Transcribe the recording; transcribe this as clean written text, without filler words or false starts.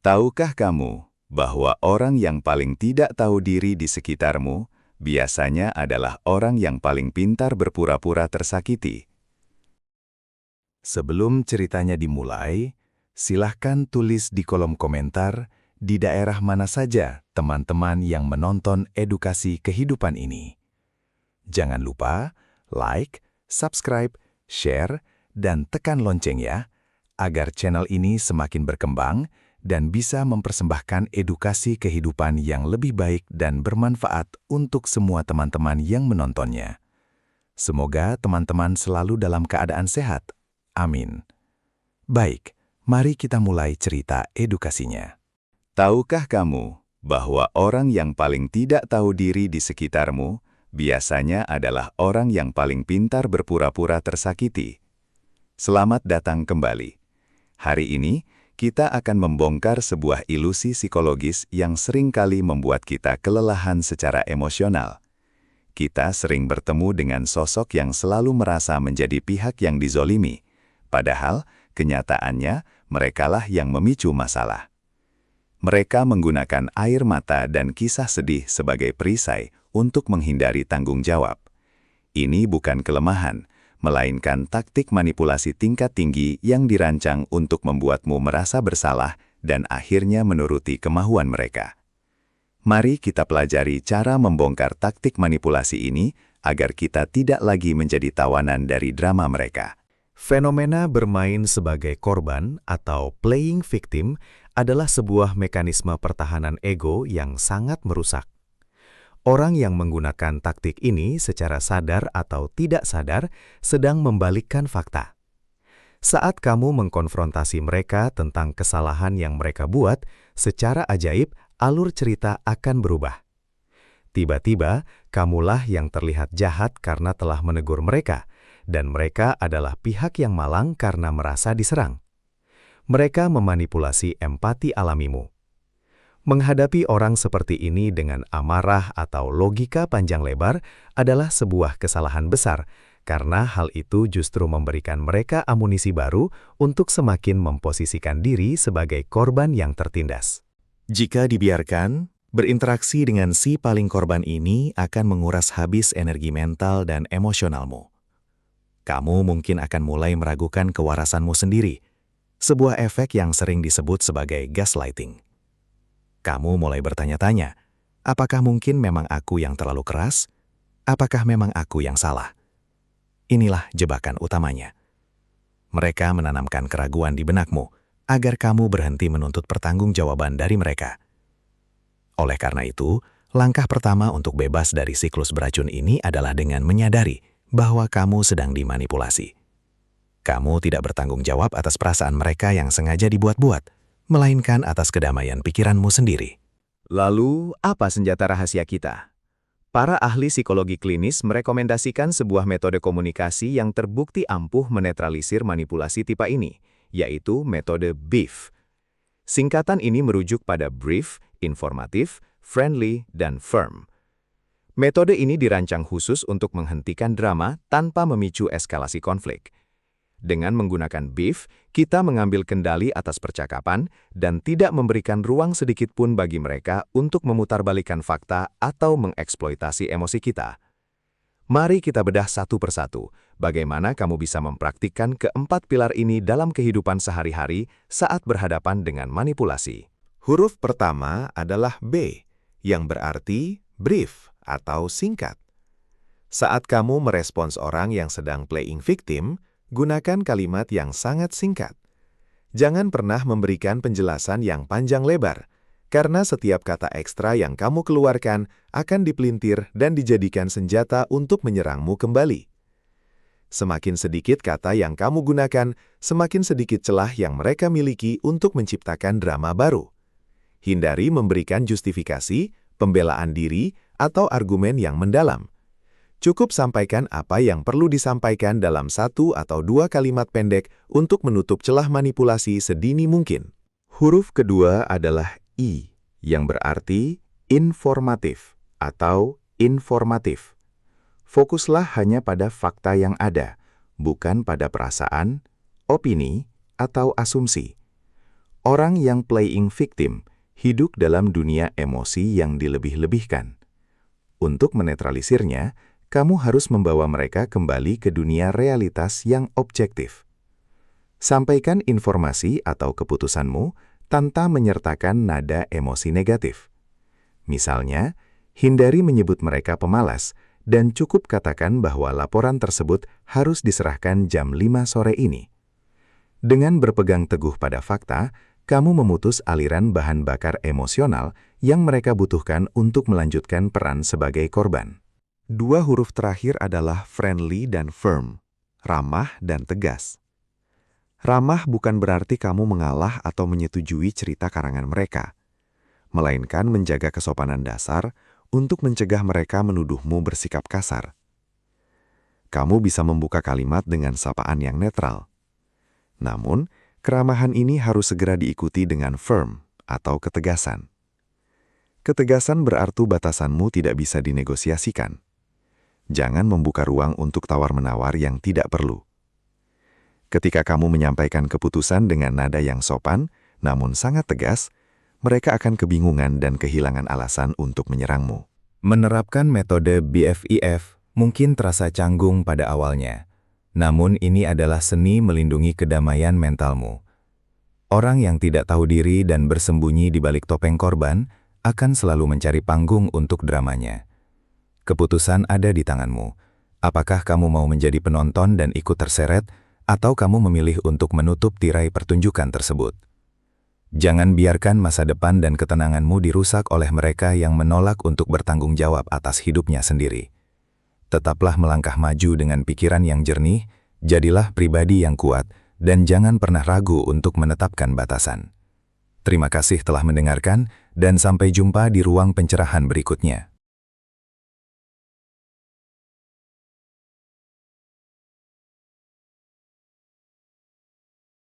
Tahukah kamu bahwa orang yang paling tidak tahu diri di sekitarmu biasanya adalah orang yang paling pintar berpura-pura tersakiti? Sebelum ceritanya dimulai, silahkan tulis di kolom komentar di daerah mana saja teman-teman yang menonton edukasi kehidupan ini. Jangan lupa like, subscribe, share, dan tekan lonceng ya, agar channel ini semakin berkembang dan bisa mempersembahkan edukasi kehidupan yang lebih baik dan bermanfaat untuk semua teman-teman yang menontonnya. Semoga teman-teman selalu dalam keadaan sehat. Amin. Baik, mari kita mulai cerita edukasinya. Tahukah kamu bahwa orang yang paling tidak tahu diri di sekitarmu biasanya adalah orang yang paling pintar berpura-pura tersakiti? Selamat datang kembali. Hari ini, kita akan membongkar sebuah ilusi psikologis yang seringkali membuat kita kelelahan secara emosional. Kita sering bertemu dengan sosok yang selalu merasa menjadi pihak yang dizolimi, padahal kenyataannya merekalah yang memicu masalah. Mereka menggunakan air mata dan kisah sedih sebagai perisai untuk menghindari tanggung jawab. Ini bukan kelemahan, melainkan taktik manipulasi tingkat tinggi yang dirancang untuk membuatmu merasa bersalah dan akhirnya menuruti kemauan mereka. Mari kita pelajari cara membongkar taktik manipulasi ini agar kita tidak lagi menjadi tawanan dari drama mereka. Fenomena bermain sebagai korban atau playing victim adalah sebuah mekanisme pertahanan ego yang sangat merusak. Orang yang menggunakan taktik ini secara sadar atau tidak sadar sedang membalikkan fakta. Saat kamu mengkonfrontasi mereka tentang kesalahan yang mereka buat, secara ajaib alur cerita akan berubah. Tiba-tiba, kamulah yang terlihat jahat karena telah menegur mereka, dan mereka adalah pihak yang malang karena merasa diserang. Mereka memanipulasi empati alamimu. Menghadapi orang seperti ini dengan amarah atau logika panjang lebar adalah sebuah kesalahan besar, karena hal itu justru memberikan mereka amunisi baru untuk semakin memposisikan diri sebagai korban yang tertindas. Jika dibiarkan, berinteraksi dengan si paling korban ini akan menguras habis energi mental dan emosionalmu. Kamu mungkin akan mulai meragukan kewarasanmu sendiri, sebuah efek yang sering disebut sebagai gaslighting. Kamu mulai bertanya-tanya, apakah mungkin memang aku yang terlalu keras? Apakah memang aku yang salah? Inilah jebakan utamanya. Mereka menanamkan keraguan di benakmu, agar kamu berhenti menuntut pertanggungjawaban dari mereka. Oleh karena itu, langkah pertama untuk bebas dari siklus beracun ini adalah dengan menyadari bahwa kamu sedang dimanipulasi. Kamu tidak bertanggung jawab atas perasaan mereka yang sengaja dibuat-buat, melainkan atas kedamaian pikiranmu sendiri. Lalu, apa senjata rahasia kita? Para ahli psikologi klinis merekomendasikan sebuah metode komunikasi yang terbukti ampuh menetralisir manipulasi tipe ini, yaitu metode BIF. Singkatan ini merujuk pada brief, informatif, friendly, dan firm. Metode ini dirancang khusus untuk menghentikan drama tanpa memicu eskalasi konflik. Dengan menggunakan BIF, kita mengambil kendali atas percakapan dan tidak memberikan ruang sedikit pun bagi mereka untuk memutarbalikkan fakta atau mengeksploitasi emosi kita. Mari kita bedah satu persatu, bagaimana kamu bisa mempraktikkan keempat pilar ini dalam kehidupan sehari-hari saat berhadapan dengan manipulasi. Huruf pertama adalah B, yang berarti brief atau singkat. Saat kamu merespons orang yang sedang playing victim, gunakan kalimat yang sangat singkat. Jangan pernah memberikan penjelasan yang panjang lebar, karena setiap kata ekstra yang kamu keluarkan akan dipelintir dan dijadikan senjata untuk menyerangmu kembali. Semakin sedikit kata yang kamu gunakan, semakin sedikit celah yang mereka miliki untuk menciptakan drama baru. Hindari memberikan justifikasi, pembelaan diri, atau argumen yang mendalam. Cukup sampaikan apa yang perlu disampaikan dalam 1 atau 2 kalimat pendek untuk menutup celah manipulasi sedini mungkin. Huruf kedua adalah I, yang berarti informatif atau informatif. Fokuslah hanya pada fakta yang ada, bukan pada perasaan, opini, atau asumsi. Orang yang playing victim hidup dalam dunia emosi yang dilebih-lebihkan. Untuk menetralisirnya, kamu harus membawa mereka kembali ke dunia realitas yang objektif. Sampaikan informasi atau keputusanmu tanpa menyertakan nada emosi negatif. Misalnya, hindari menyebut mereka pemalas dan cukup katakan bahwa laporan tersebut harus diserahkan jam 5 sore ini. Dengan berpegang teguh pada fakta, kamu memutus aliran bahan bakar emosional yang mereka butuhkan untuk melanjutkan peran sebagai korban. Dua huruf terakhir adalah friendly dan firm, ramah dan tegas. Ramah bukan berarti kamu mengalah atau menyetujui cerita karangan mereka, melainkan menjaga kesopanan dasar untuk mencegah mereka menuduhmu bersikap kasar. Kamu bisa membuka kalimat dengan sapaan yang netral. Namun, keramahan ini harus segera diikuti dengan firm atau ketegasan. Ketegasan berarti batasanmu tidak bisa dinegosiasikan. Jangan membuka ruang untuk tawar-menawar yang tidak perlu. Ketika kamu menyampaikan keputusan dengan nada yang sopan, namun sangat tegas, mereka akan kebingungan dan kehilangan alasan untuk menyerangmu. Menerapkan metode BFIF mungkin terasa canggung pada awalnya. Namun ini adalah seni melindungi kedamaian mentalmu. Orang yang tidak tahu diri dan bersembunyi di balik topeng korban akan selalu mencari panggung untuk dramanya. Keputusan ada di tanganmu. Apakah kamu mau menjadi penonton dan ikut terseret, atau kamu memilih untuk menutup tirai pertunjukan tersebut? Jangan biarkan masa depan dan ketenanganmu dirusak oleh mereka yang menolak untuk bertanggung jawab atas hidupnya sendiri. Tetaplah melangkah maju dengan pikiran yang jernih, jadilah pribadi yang kuat, dan jangan pernah ragu untuk menetapkan batasan. Terima kasih telah mendengarkan, dan sampai jumpa di ruang pencerahan berikutnya.